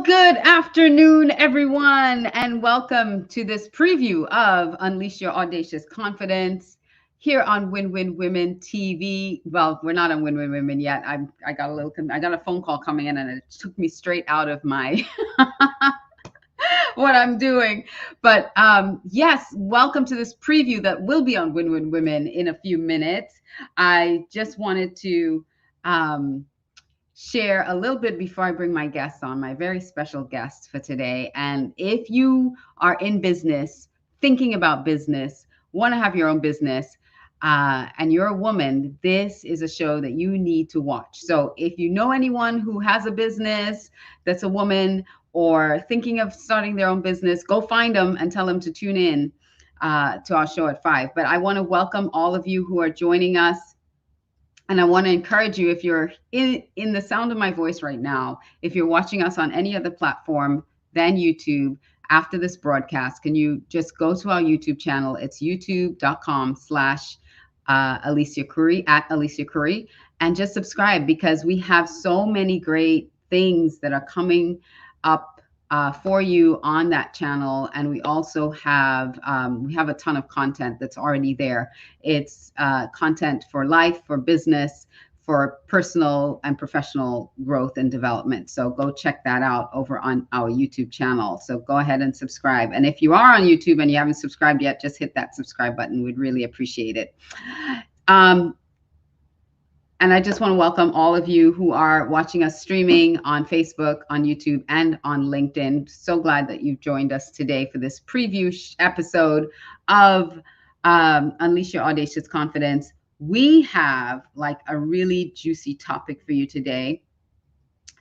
Good afternoon, everyone, and welcome to this preview of Unleash Your Audacious Confidence here on Win Win Women TV. Well, we're not on Win Win Women yet. I got a phone call coming in, and it took me straight out of my what I'm doing. But yes, welcome to this preview that will be on Win Win Women in a few minutes. I just wanted to share a little bit before I bring my guests on, my very special guest for today. And if you are in business, thinking about business, want to have your own business, and you're a woman, this is a show that you need to watch. So if you know anyone who has a business that's a woman or thinking of starting their own business, go find them and tell them to tune in to our show at 5. But I want to welcome all of you who are joining us. And I want to encourage you, if you're in the sound of my voice right now, if you're watching us on any other platform than YouTube after this broadcast, can you just go to our YouTube channel? It's youtube.com/Alicia Curry, @Alicia Curry, and just subscribe, because we have so many great things that are coming up for you on that channel. And we also have a ton of content that's already there. It's content for life, for business, for personal and professional growth and development. So go check that out over on our YouTube channel. So go ahead and subscribe. And if you are on YouTube and you haven't subscribed yet, just hit that subscribe button. We'd really appreciate it. And I just want to welcome all of you who are watching us streaming on Facebook, on YouTube, and on LinkedIn. So glad that you've joined us today for this preview episode of Unleash Your Audacious Confidence. We have like a really juicy topic for you today.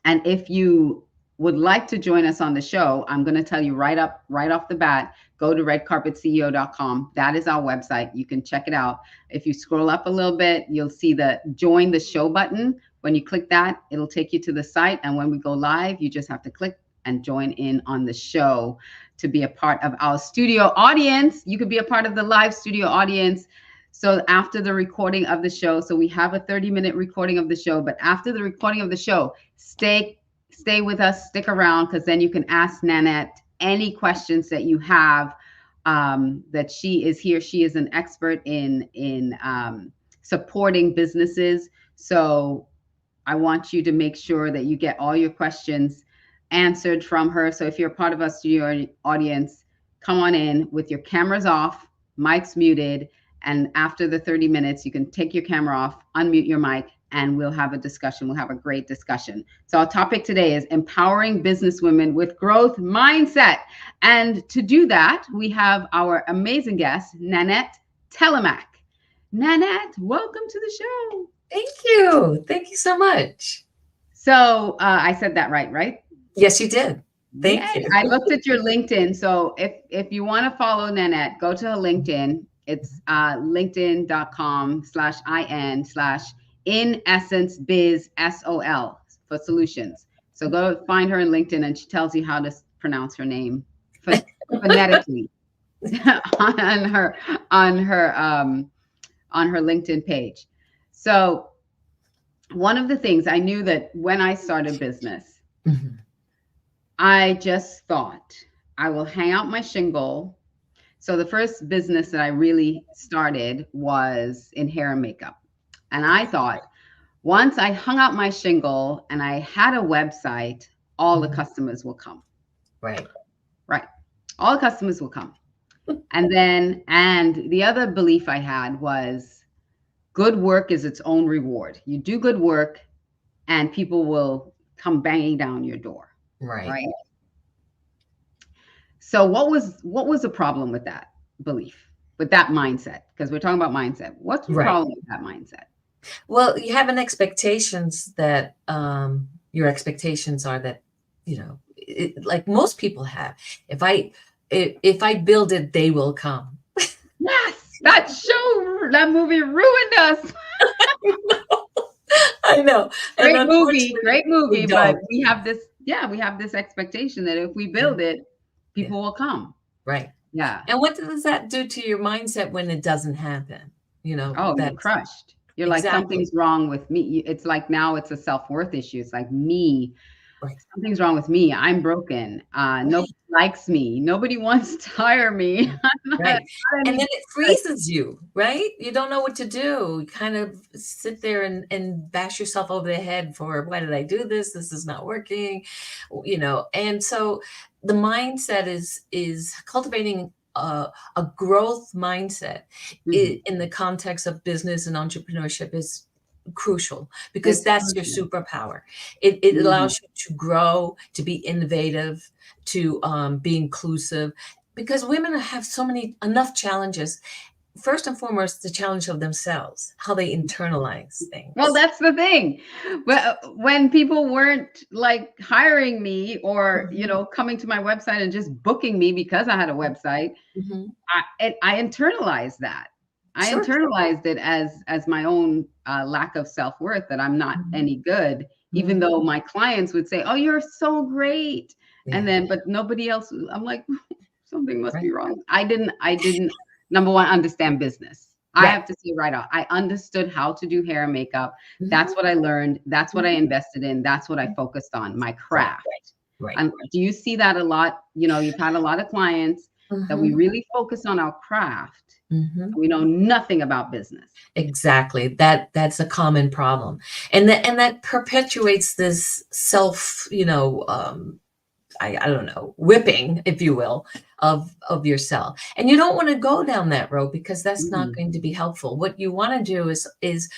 And if you would like to join us on the show, I'm going to tell you right off the bat, go to redcarpetceo.com. That is our website. You can check it out. If you scroll up a little bit, you'll see the join the show button. When you click that, it'll take you to the site. And when we go live, you just have to click and join in on the show to be a part of our studio audience. You could be a part of the live studio audience. So after the recording of the show, so we have a 30-minute recording of the show, but after the recording of the show, stay with us, stick around, because then you can ask Nanette any questions that you have. That she is here. She is an expert in supporting businesses. So I want you to make sure that you get all your questions answered from her. So if you're part of our studio audience, come on in with your cameras off, mics muted, and after the 30 minutes, you can take your camera off, unmute your mic, and we'll have a discussion. We'll have a great discussion. So our topic today is empowering businesswomen with growth mindset. And to do that, we have our amazing guest, Nanette Thelemaque. Nanette, welcome to the show. Thank you. Thank you so much. So I said that right? Yes, you did. Thank you. I looked at your LinkedIn. So if you want to follow Nanette, go to her LinkedIn. It's linkedin.com/in/in essence biz SOL for solutions. So go find her in LinkedIn, and she tells you how to pronounce her name phonetically on her LinkedIn page. So one of the things I knew that when I started business, I just thought I will hang out my shingle. So the first business that I really started was in hair and makeup. And I thought once I hung out my shingle and I had a website, all the customers will come. Right. All the customers will come. And the other belief I had was good work is its own reward. You do good work and people will come banging down your door. Right. So what was the problem with that belief, with that mindset? Because we're talking about mindset. What's the problem with that mindset? Well, you have an expectations that your expectations are that, like most people have. If I build it, they will come. Yes, that movie ruined us. I know. Great movie, but we have this expectation that if we build it, people will come. Right. Yeah. And what does that do to your mindset when it doesn't happen? You're crushed. You're like, something's wrong with me. It's like now it's a self-worth issue. It's like me Right. something's wrong with me. I'm broken. Right. Nobody likes me. Nobody wants to hire me. Right. I'm not Right. And any then it good. freezes you, right? You don't know what to do. You kind of sit there and bash yourself over the head for, why did I do this? This is not working, you know. And so the mindset is cultivating a growth mindset Mhm. in the context of business and entrepreneurship is crucial because It's that's your crucial. superpower. It Mhm. allows you to grow, to be innovative, to be inclusive, because women have so many enough challenges. First and foremost, the challenge of themselves, how they internalize Well, things. that's the thing. Well, when people weren't like hiring me or, Mhm. coming to my website and just booking me because I had a website, Mhm. I internalized that. I Sure. internalized it as my own lack of self-worth, that I'm not Mhm. any good, even Mhm. though my clients would say, "Oh, you're so great," and Yeah. then but nobody else. I'm like, something must Right. be wrong. I didn't number one understand business. I Right. have to say right out. I understood how to do hair and makeup. That's Mhm. what I learned. That's what I Mhm. invested in. That's what I focused on. My Right. craft. Right. And do you see that a lot? You've had a lot of clients that we Mhm. really focus on our craft. Mhm. We know nothing about business. Exactly. That's a common problem. And that perpetuates this self, I don't know, whipping, if you will, of yourself. And you don't want to go down that road because that's not Mhm. going to be helpful. What you want to do is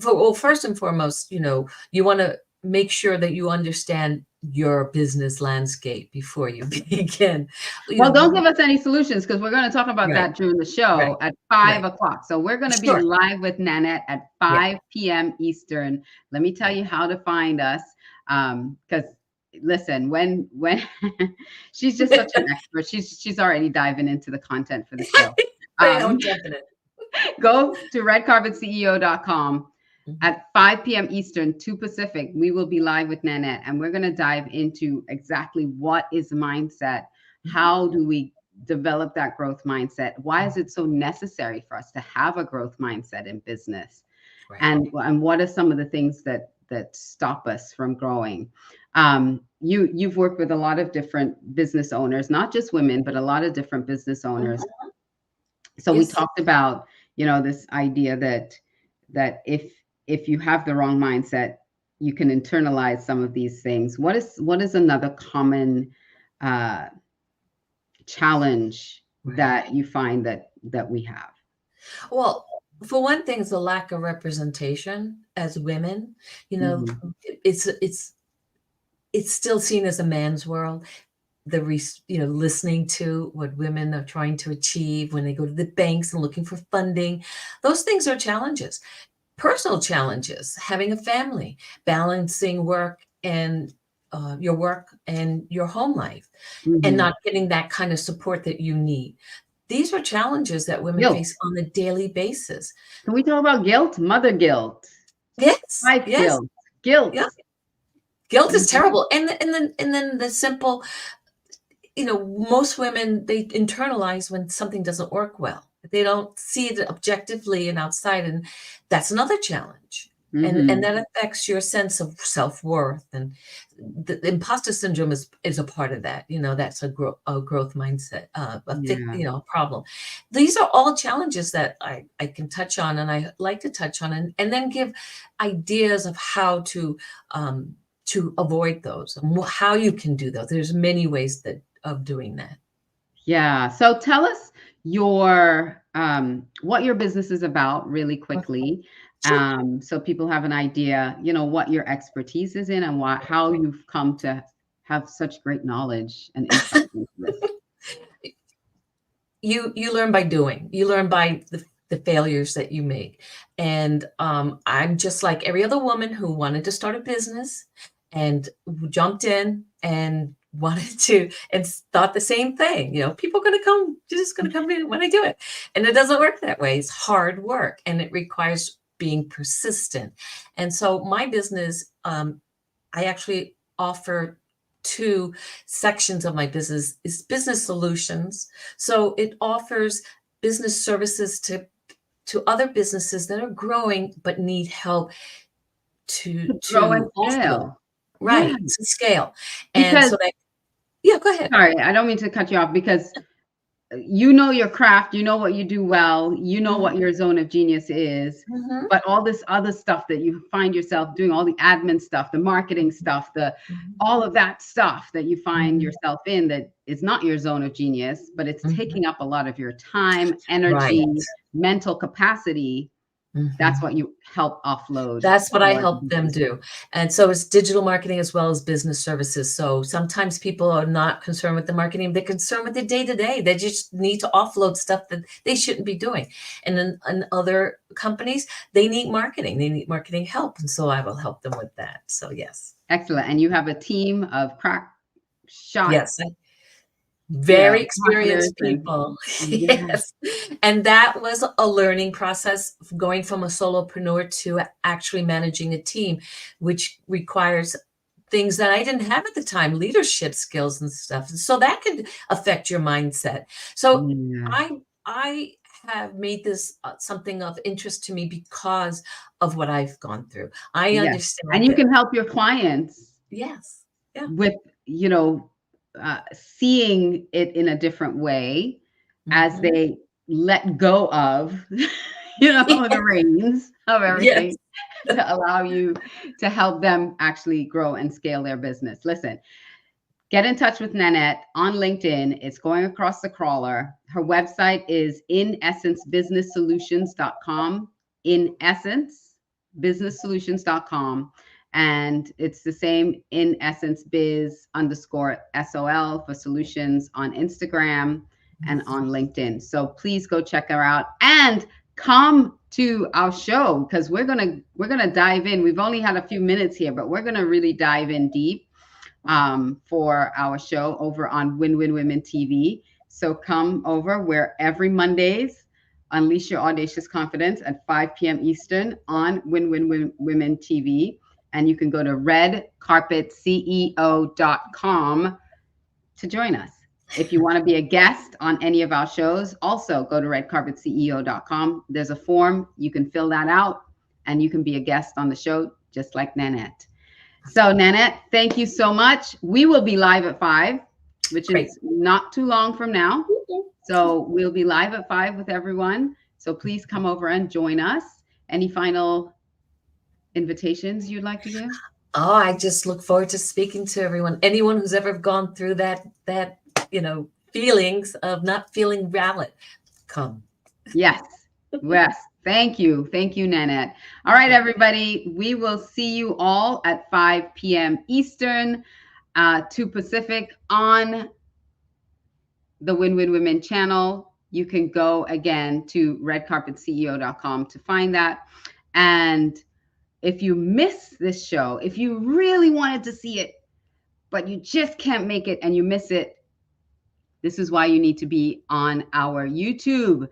well, first and foremost, you want to make sure that you understand your business landscape before you begin. You Well, don't know, give us any solutions because we're going to talk about right, that during the right, show at five right. o'clock. So we're going to be Sure. live with Nanette at Yeah, 5 p.m. Eastern. Let me tell right. you how to find us. Because listen, when she's just such an expert, she's already diving into the content for the show. Right, Um, I'm jumping it. Go to redcarpetceo.com Mhm. at 5 p.m. Eastern, 2 Pacific. We will be live with Nanette, and we're going to dive into exactly what is mindset. Mhm. How do we develop that growth mindset? Why is it so necessary for us to have a growth mindset in business? Right. And what are some of the things that stop us from growing? You've worked with a lot of different business owners, not just women, but a lot of different business owners. Mhm. So we Yes. talked about, this idea that if you have the wrong mindset, you can internalize some of these things. What is another common uh, challenge Right. that you find that we have? Well, for one thing, it's a lack of representation as women. You know, Mhm. it's still seen as a man's world. Listening to what women are trying to achieve when they go to the banks and looking for funding, those things are challenges. Personal challenges, having a family, balancing your work and your home life, and Mhm. not getting that kind of support that you need. These are challenges that women Guilt. face on a daily basis. Can we talk about guilt? Mother guilt, Yes, wife yes, guilt, guilt. yeah. Guilt is Mhm. terrible. And then the simple, most women, they internalize when something doesn't work well. They don't see it objectively and outside, and that's another challenge. And Mhm. that affects your sense of self-worth. And the imposter syndrome is a part of that. That's a growth mindset, Yeah. problem. These are all challenges that I can touch on, and I like to touch on, and then give ideas of how to avoid those and how you can do those. There's many ways of doing that. Yeah. So tell us what your business is about really Okay. quickly. Sure. So people have an idea, what your expertise is in and how you've come to have such great knowledge and insight into this. You learn by doing. You learn by the failures that you make. And I'm just like every other woman who wanted to start a business and who jumped in and wanted to and thought the same thing. People are going to come, you're just going to come in when I do it. And it doesn't work that way. It's hard work and it requires being persistent. And so my business, I actually offer two sections of my business is business solutions. So it offers business services to other businesses that are growing but need help to Grow and also scale. Yeah, right, to scale. And because so that, yeah, go ahead. sorry, I don't mean to cut you off because you know your craft, you know what you do well, you know Mhm, what your zone of genius is, mhm, but all this other stuff that you find yourself doing, all the admin stuff, the marketing stuff, the mhm, all of that stuff that you find mhm, yourself in that is not your zone of genius, but it's mhm. taking up a lot of your time, Right. energy, mental capacity. That's Mhm. what you help offload That's what I your help them business. do. And so it's digital marketing as well as business services. So sometimes people are not concerned with the marketing, they're concerned with the day to day. They just need to offload stuff that they shouldn't be doing. And in other companies, they need marketing. They need marketing help. And so I will help them with that. So yes. Excellent. And you have a team of crack shot, Yes. Very marketers experienced and people. yeah. Yes. And that was a learning process going from a solopreneur to actually managing a team, which requires things that I didn't have at the time, leadership skills and stuff. So that could affect your mindset. So Yeah. I have made this something of interest to me because of what I've gone through. I Yes. And understand you that. can help your clients Yes. Yeah. with, seeing it in a different way as Hmm. they let go of, the reins of Yes. everything to allow you to help them actually grow and scale their business. Listen, get in touch with Nanette on LinkedIn. It's going across the crawler. Her website is inessencebusinesssolutions.com. In essence, businesssolutions.com. And it's the same in essence biz underscore SOL for solutions on Instagram and on LinkedIn. So please go check her out and come to our show because we're gonna dive in. We've only had a few minutes here, but we're gonna really dive in deep for our show over on Win Win Women TV. So come over. We're every Mondays. Unleash Your Audacious Confidence at 5 p.m. Eastern on Win Win Women TV. And you can go to redcarpetceo.com to join us. If you want to be a guest on any of our shows, also go to redcarpetceo.com. There's a form. You can fill that out and you can be a guest on the show, just like Nanette. So, Nanette, thank you so much. We will be live at 5, which Great. is not too long from now. So, we'll be live at 5 with everyone. So, please come over and join us. Any final invitations you'd like to give? Oh, I just look forward to speaking to everyone. Anyone who's ever gone through that feelings of not feeling valid, come. Yes. Yes. Thank you. Thank you, Nanette. All right, everybody. We will see you all at 5 p.m. Eastern, 2 Pacific on the Win Win Women channel. You can go again to redcarpetceo.com to find that. And if you miss this show, if you really wanted to see it, but you just can't make it and you miss it, this is why you need to be on our YouTube.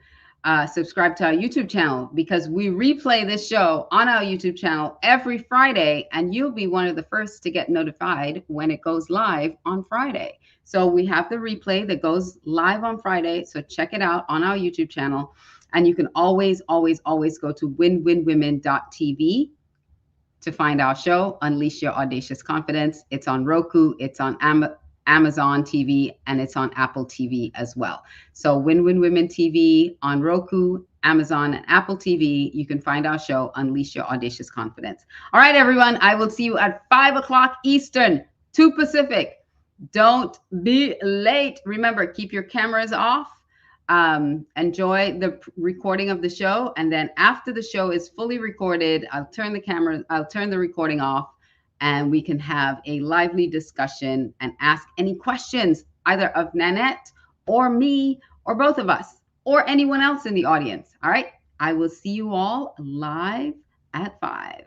Subscribe to our YouTube channel because we replay this show on our YouTube channel every Friday, and you'll be one of the first to get notified when it goes live on Friday. So we have the replay that goes live on Friday. So check it out on our YouTube channel. And you can always, always, always go to winwinwomen.tv to find our show, Unleash Your Audacious Confidence. It's on Roku, it's on Amazon TV, and it's on Apple TV as well. So Win Win Women TV on Roku, Amazon, and Apple TV. You can find our show, Unleash Your Audacious Confidence. All right, everyone. I will see you at 5 o'clock Eastern, 2 Pacific. Don't be late. Remember, keep your cameras off. Enjoy the recording of the show. And then after the show is fully recorded, I'll turn the recording off and we can have a lively discussion and ask any questions either of Nanette or me or both of us or anyone else in the audience. All right. I will see you all live at 5.